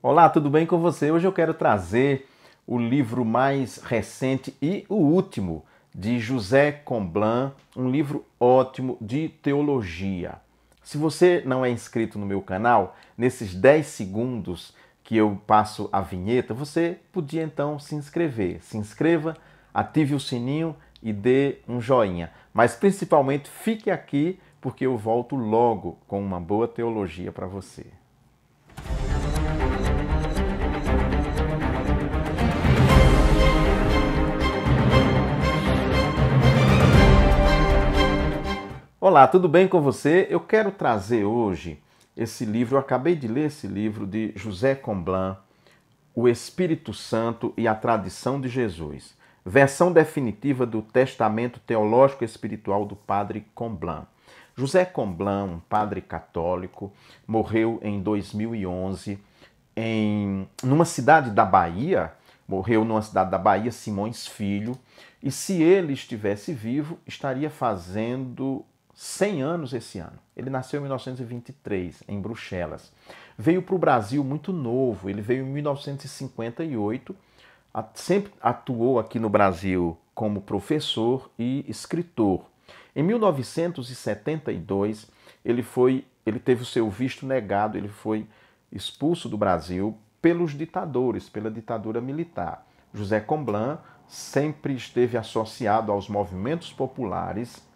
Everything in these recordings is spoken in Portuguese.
Olá, tudo bem com você? Hoje eu quero trazer o livro mais recente e o último de José Comblan, um livro ótimo de teologia. Se você não é inscrito no meu canal, nesses 10 segundos que eu passo a vinheta, você podia então se inscrever. Se inscreva, ative o sininho e dê um joinha. Mas principalmente fique aqui porque eu volto logo com uma boa teologia para você. Olá, tudo bem com você? Eu quero trazer hoje esse livro, eu acabei de ler esse livro de José Comblan, O Espírito Santo e a Tradição de Jesus, versão definitiva do Testamento Teológico Espiritual do Padre Comblan. José Comblan, um padre católico, morreu em 2011 numa cidade da Bahia, Simões Filho, e se ele estivesse vivo, estaria fazendo 100 anos esse ano. Ele nasceu em 1923, em Bruxelas. Veio para o Brasil muito novo, ele veio em 1958, sempre atuou aqui no Brasil como professor e escritor. Em 1972, ele teve o seu visto negado, ele foi expulso do Brasil pelos ditadores, pela ditadura militar. José Comblan sempre esteve associado aos movimentos populares,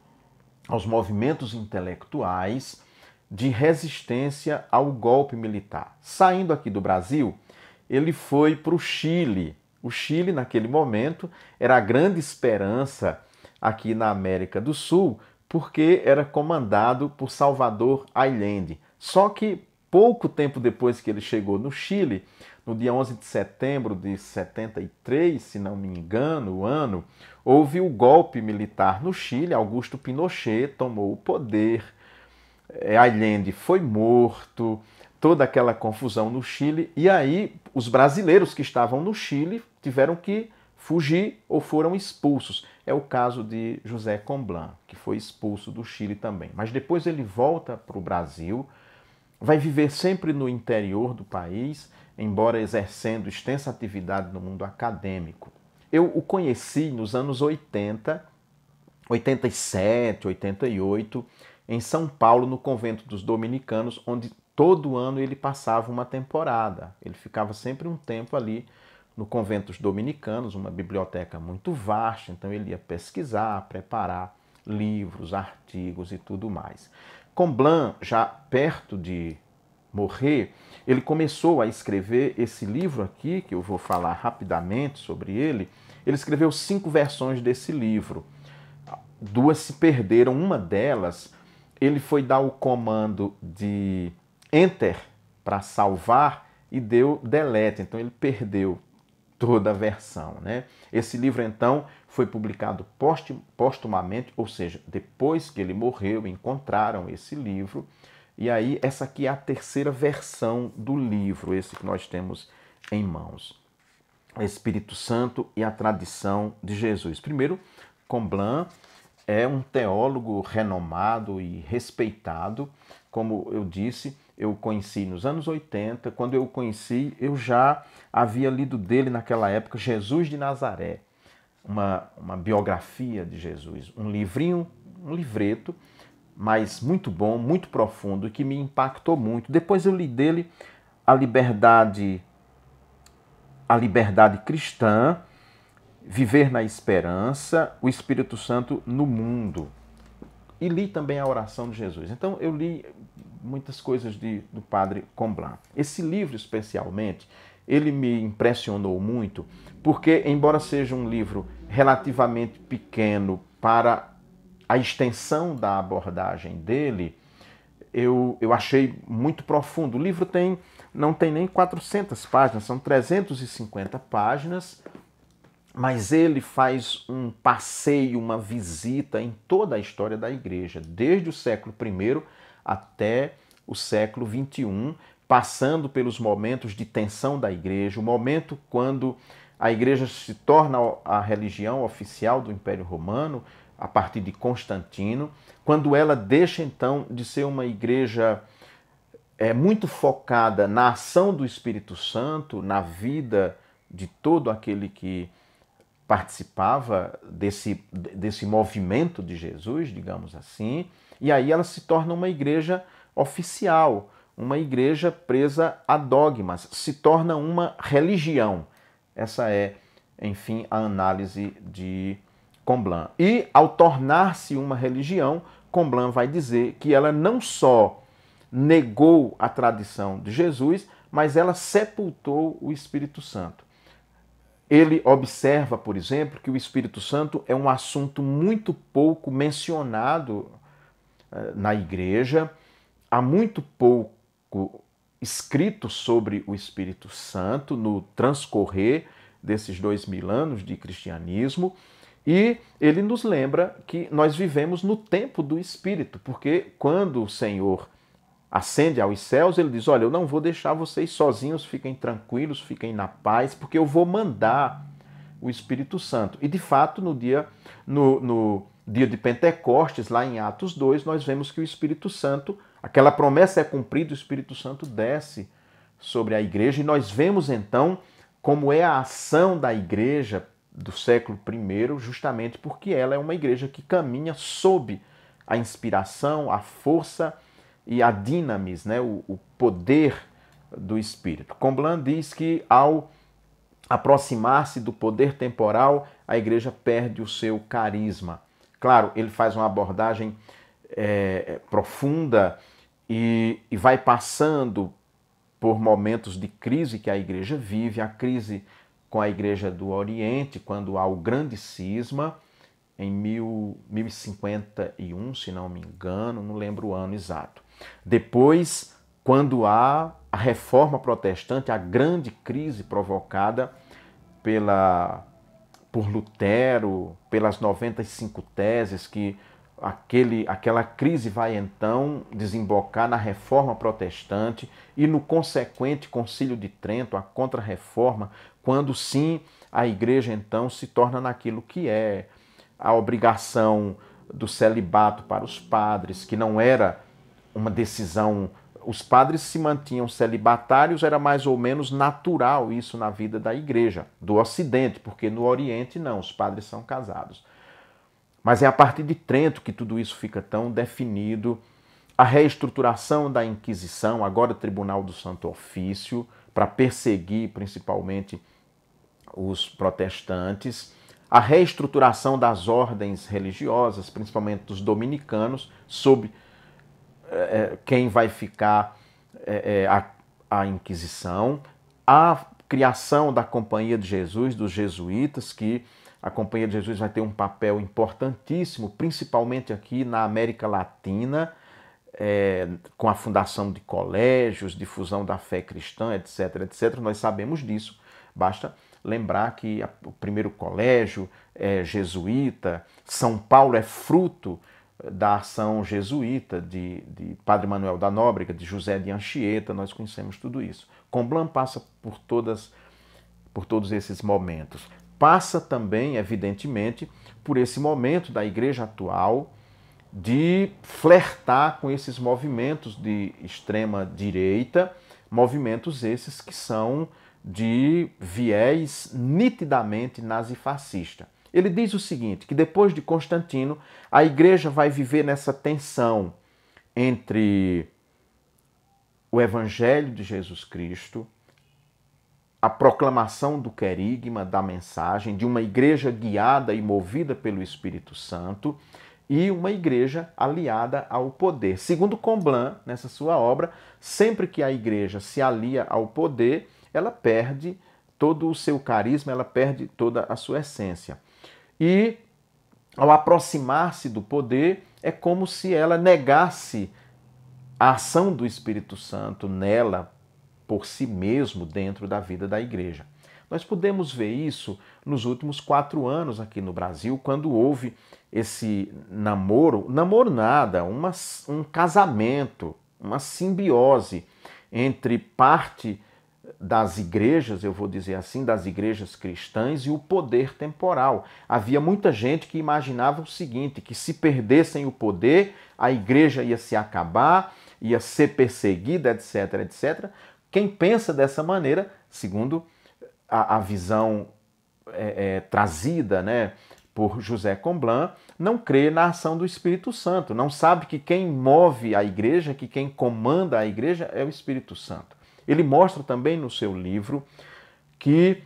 aos movimentos intelectuais de resistência ao golpe militar. Saindo aqui do Brasil, ele foi para o Chile. O Chile, naquele momento, era a grande esperança aqui na América do Sul, porque era comandado por Salvador Allende. Só que pouco tempo depois que ele chegou no Chile, no dia 11 de setembro de 73, se não me engano, o ano, houve o golpe militar no Chile. Augusto Pinochet tomou o poder, Allende foi morto, toda aquela confusão no Chile, e aí os brasileiros que estavam no Chile tiveram que fugir ou foram expulsos. É o caso de José Comblan, que foi expulso do Chile também. Mas depois ele volta para o Brasil, vai viver sempre no interior do país, embora exercendo extensa atividade no mundo acadêmico. Eu o conheci nos anos 80, 87, 88, em São Paulo, no convento dos dominicanos, onde todo ano ele passava uma temporada. Ele ficava sempre um tempo ali no convento dos dominicanos, uma biblioteca muito vasta, então ele ia pesquisar, preparar livros, artigos e tudo mais. Comblan, já perto de morrer, ele começou a escrever esse livro aqui, que eu vou falar rapidamente sobre ele. Ele escreveu 5 versões desse livro. 2 se perderam, uma delas ele foi dar o comando de Enter para salvar e deu delete, então ele perdeu toda a versão, né? Esse livro então foi publicado postumamente, ou seja, depois que ele morreu, encontraram esse livro, e aí essa aqui é a terceira versão do livro, esse que nós temos em mãos. Espírito Santo e a Tradição de Jesus. Primeiro, Comblan é um teólogo renomado e respeitado. Como eu disse, eu o conheci nos anos 80. Quando eu o conheci, eu já havia lido dele naquela época Jesus de Nazaré, uma biografia de Jesus, um livrinho, um livreto, mas muito bom, muito profundo e que me impactou muito. Depois eu li dele a liberdade cristã, Viver na Esperança, o Espírito Santo no Mundo. E li também a Oração de Jesus. Então eu li muitas coisas do Padre Comblan. Esse livro especialmente, ele me impressionou muito, porque embora seja um livro relativamente pequeno para a extensão da abordagem dele, eu achei muito profundo. O livro não tem nem 400 páginas, são 350 páginas, mas ele faz um passeio, uma visita em toda a história da igreja, desde o século I até o século XXI, passando pelos momentos de tensão da igreja, o momento quando a igreja se torna a religião oficial do Império Romano, a partir de Constantino, quando ela deixa então de ser uma igreja é muito focada na ação do Espírito Santo, na vida de todo aquele que participava desse movimento de Jesus, digamos assim, e aí ela se torna uma igreja oficial, uma igreja presa a dogmas, se torna uma religião. Essa é, enfim, a análise de Comblan. E ao tornar-se uma religião, Comblan vai dizer que ela não só negou a tradição de Jesus, mas ela sepultou o Espírito Santo. Ele observa, por exemplo, que o Espírito Santo é um assunto muito pouco mencionado na igreja, há muito pouco escrito sobre o Espírito Santo no transcorrer desses 2000 anos de cristianismo, e ele nos lembra que nós vivemos no tempo do Espírito, porque quando o Senhor ascende aos céus, ele diz, olha, eu não vou deixar vocês sozinhos, fiquem tranquilos, fiquem na paz, porque eu vou mandar o Espírito Santo. E de fato, no dia de Pentecostes, lá em Atos 2, nós vemos que o Espírito Santo, aquela promessa é cumprida, o Espírito Santo desce sobre a igreja, e nós vemos então como é a ação da igreja do século I, justamente porque ela é uma igreja que caminha sob a inspiração, a força e a dinamis, né, o poder do Espírito. Comblan diz que ao aproximar-se do poder temporal, a igreja perde o seu carisma. Claro, ele faz uma abordagem profunda e vai passando por momentos de crise que a igreja vive, a crise com a igreja do Oriente, quando há o grande cisma, em 1051, se não me engano, não lembro o ano exato. Depois, quando há a reforma protestante, a grande crise provocada por Lutero, pelas 95 teses, que aquela crise vai então desembocar na reforma protestante e no consequente Concílio de Trento, a Contra-Reforma, quando sim a igreja então se torna naquilo que é a obrigação do celibato para os padres, que não era uma decisão. Os padres se mantinham celibatários, era mais ou menos natural isso na vida da igreja, do Ocidente, porque no Oriente não, os padres são casados. Mas é a partir de Trento que tudo isso fica tão definido. A reestruturação da Inquisição, agora Tribunal do Santo Ofício, para perseguir principalmente os protestantes. A reestruturação das ordens religiosas, principalmente dos dominicanos, sob quem vai ficar a Inquisição. A criação da Companhia de Jesus, dos jesuítas, que a Companhia de Jesus vai ter um papel importantíssimo, principalmente aqui na América Latina, com a fundação de colégios, difusão da fé cristã, etc, etc. Nós sabemos disso. Basta lembrar que o primeiro colégio é jesuíta, São Paulo é fruto da ação jesuíta de Padre Manuel da Nóbrega, de José de Anchieta, nós conhecemos tudo isso. Comblan passa por todos esses momentos. Passa também, evidentemente, por esse momento da igreja atual de flertar com esses movimentos de extrema direita, movimentos esses que são de viés nitidamente nazifascista. Ele diz o seguinte, que depois de Constantino, a igreja vai viver nessa tensão entre o Evangelho de Jesus Cristo, a proclamação do querigma, da mensagem, de uma igreja guiada e movida pelo Espírito Santo, e uma igreja aliada ao poder. Segundo Comblan, nessa sua obra, sempre que a igreja se alia ao poder, ela perde todo o seu carisma, ela perde toda a sua essência. E, ao aproximar-se do poder, é como se ela negasse a ação do Espírito Santo nela, por si mesmo, dentro da vida da igreja. Nós podemos ver isso nos últimos 4 anos aqui no Brasil, quando houve esse namoro nada, um casamento, uma simbiose entre parte das igrejas, eu vou dizer assim, das igrejas cristãs e o poder temporal. Havia muita gente que imaginava o seguinte, que se perdessem o poder, a igreja ia se acabar ia ser perseguida, etc, etc. Quem pensa dessa maneira, segundo a visão trazida, né, por José Comblan, não crê na ação do Espírito Santo, não sabe que quem move a igreja, que quem comanda a igreja é o Espírito Santo. Ele mostra também no seu livro que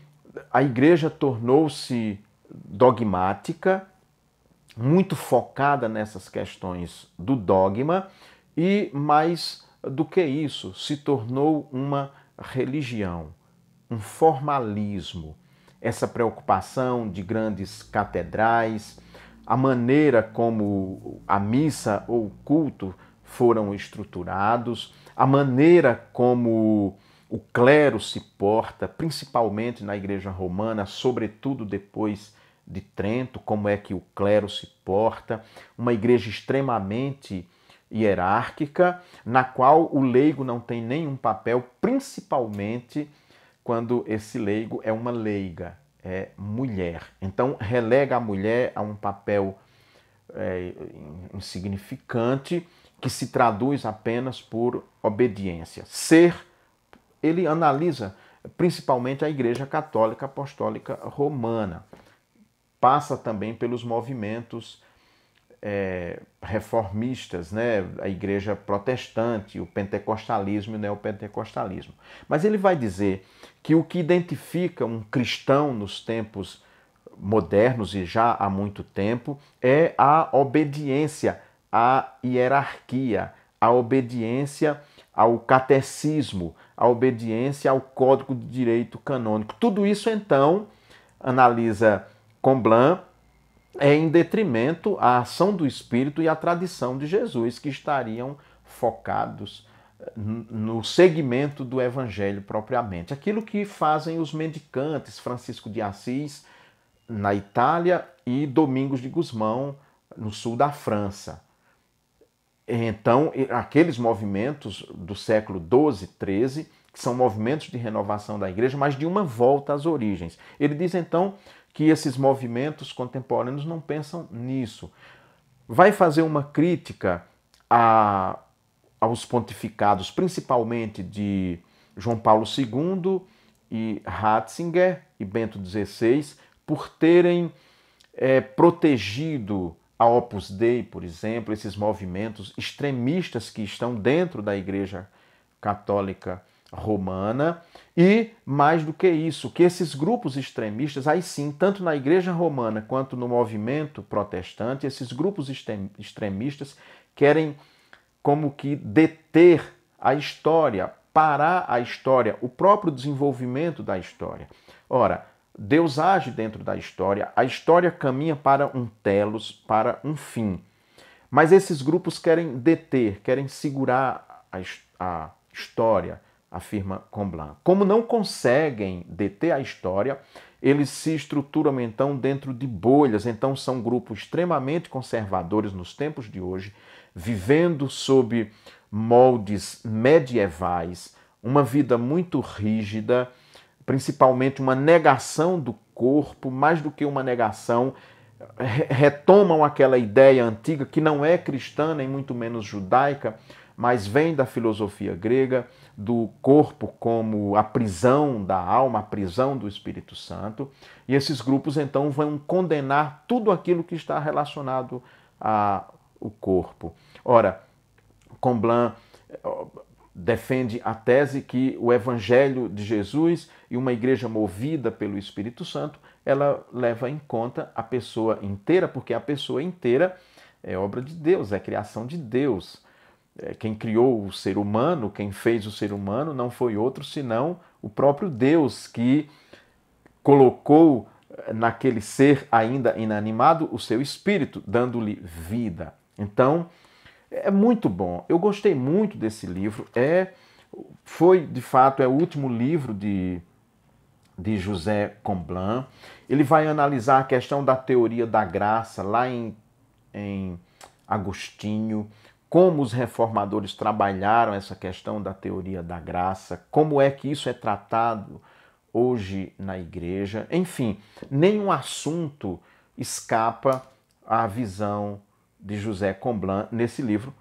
a igreja tornou-se dogmática, muito focada nessas questões do dogma e, mais do que isso, se tornou uma religião, um formalismo. Essa preocupação de grandes catedrais, a maneira como a missa ou o culto foram estruturados, a maneira como o clero se porta, principalmente na Igreja Romana, sobretudo depois de Trento, como é que o clero se porta, uma igreja extremamente hierárquica, na qual o leigo não tem nenhum papel, principalmente quando esse leigo é uma leiga, é mulher. Então relega a mulher a um papel insignificante que se traduz apenas por obediência. Ele analisa principalmente a Igreja Católica Apostólica Romana. Passa também pelos movimentos reformistas, né? A Igreja Protestante, o pentecostalismo e o neopentecostalismo. Mas ele vai dizer que o que identifica um cristão nos tempos modernos e já há muito tempo é a obediência à hierarquia, a obediência ao catecismo, a obediência ao Código de Direito Canônico. Tudo isso, então, analisa Comblan, é em detrimento à ação do Espírito e à tradição de Jesus, que estariam focados no segmento do Evangelho propriamente. Aquilo que fazem os mendicantes, Francisco de Assis, na Itália, e Domingos de Gusmão, no sul da França. Então, aqueles movimentos do século XII, XIII, que são movimentos de renovação da igreja, mas de uma volta às origens. Ele diz, então, que esses movimentos contemporâneos não pensam nisso. Vai fazer uma crítica aos pontificados, principalmente de João Paulo II e Ratzinger e Bento XVI, por terem protegido a Opus Dei, por exemplo, esses movimentos extremistas que estão dentro da Igreja Católica Romana, e, mais do que isso, que esses grupos extremistas, aí sim, tanto na Igreja Romana quanto no movimento protestante, esses grupos extremistas querem como que deter a história, parar a história, o próprio desenvolvimento da história. Ora, Deus age dentro da história, a história caminha para um telos, para um fim. Mas esses grupos querem deter, querem segurar a história, afirma Comblan. Como não conseguem deter a história, eles se estruturam então dentro de bolhas, então são grupos extremamente conservadores nos tempos de hoje, vivendo sob moldes medievais, uma vida muito rígida, principalmente uma negação do corpo, mais do que uma negação, retomam aquela ideia antiga que não é cristã, nem muito menos judaica, mas vem da filosofia grega, do corpo como a prisão da alma, a prisão do Espírito Santo. E esses grupos, então, vão condenar tudo aquilo que está relacionado ao corpo. Ora, Comblan defende a tese que o Evangelho de Jesus e uma igreja movida pelo Espírito Santo, ela leva em conta a pessoa inteira, porque a pessoa inteira é obra de Deus, é criação de Deus. Quem criou o ser humano, quem fez o ser humano, não foi outro senão o próprio Deus, que colocou naquele ser ainda inanimado o seu espírito, dando-lhe vida. Então, é muito bom. Eu gostei muito desse livro. Foi, de fato, o último livro de José Comblan. Ele vai analisar a questão da teoria da graça lá em Agostinho, como os reformadores trabalharam essa questão da teoria da graça, como é que isso é tratado hoje na igreja. Enfim, nenhum assunto escapa à visão de José Comblan nesse livro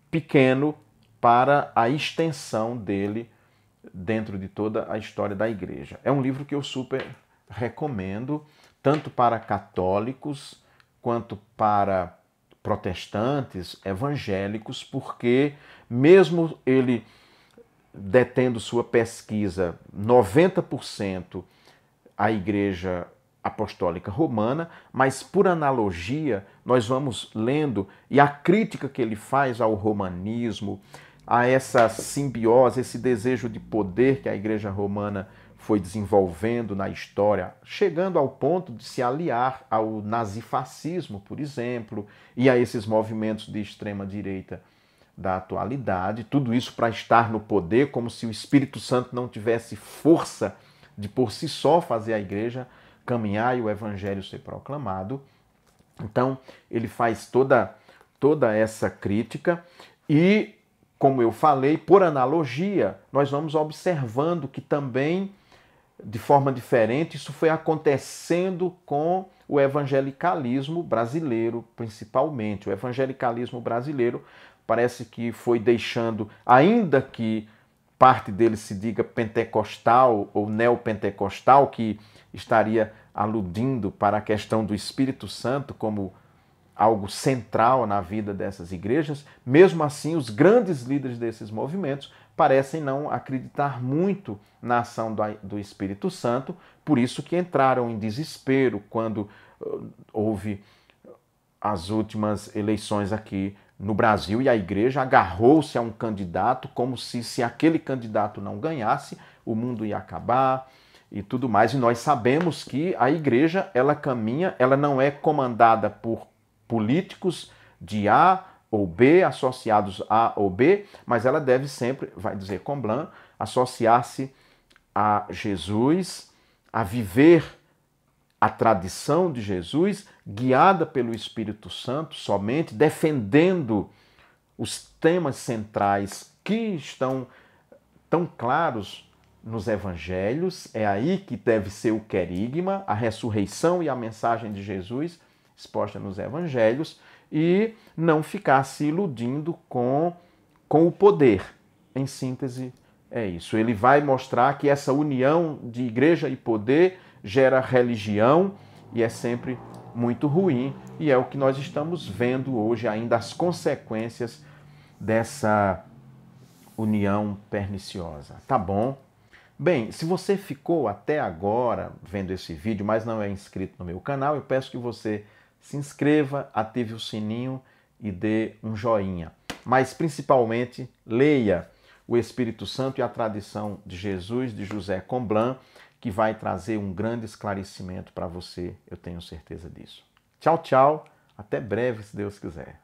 pequeno, para a extensão dele dentro de toda a história da igreja. É um livro que eu super recomendo, tanto para católicos quanto para protestantes, evangélicos, porque mesmo ele detendo sua pesquisa 90% a Igreja Apostólica Romana, mas por analogia nós vamos lendo e a crítica que ele faz ao romanismo, a essa simbiose, esse desejo de poder que a Igreja Romana foi desenvolvendo na história, chegando ao ponto de se aliar ao nazifascismo, por exemplo, e a esses movimentos de extrema-direita da atualidade, tudo isso para estar no poder, como se o Espírito Santo não tivesse força de por si só fazer a igreja caminhar e o evangelho ser proclamado. Então, ele faz toda essa crítica e, como eu falei, por analogia, nós vamos observando que também, de forma diferente, isso foi acontecendo com o evangelicalismo brasileiro, principalmente. O evangelicalismo brasileiro parece que foi deixando, ainda que parte dele se diga pentecostal ou neopentecostal, que estaria aludindo para a questão do Espírito Santo como algo central na vida dessas igrejas, mesmo assim os grandes líderes desses movimentos parecem não acreditar muito na ação do Espírito Santo, por isso que entraram em desespero quando houve as últimas eleições aqui no Brasil e a igreja agarrou-se a um candidato como se aquele candidato não ganhasse, o mundo ia acabar e tudo mais. E nós sabemos que a igreja, ela caminha, ela não é comandada por políticos de A ou B, associados A ou B, mas ela deve sempre, vai dizer Comblan, associar-se a Jesus, a viver a tradição de Jesus, guiada pelo Espírito Santo somente, defendendo os temas centrais que estão tão claros nos evangelhos. É aí que deve ser o querigma, a ressurreição e a mensagem de Jesus exposta nos evangelhos, e não ficar se iludindo com o poder. Em síntese, é isso. Ele vai mostrar que essa união de igreja e poder gera religião e é sempre muito ruim, e é o que nós estamos vendo hoje ainda, as consequências dessa união perniciosa. Tá bom? Bem, se você ficou até agora vendo esse vídeo, mas não é inscrito no meu canal, eu peço que você se inscreva, ative o sininho e dê um joinha. Mas principalmente leia o Espírito Santo e a tradição de Jesus, de José Comblan, que vai trazer um grande esclarecimento para você, eu tenho certeza disso. Tchau, tchau, até breve, se Deus quiser.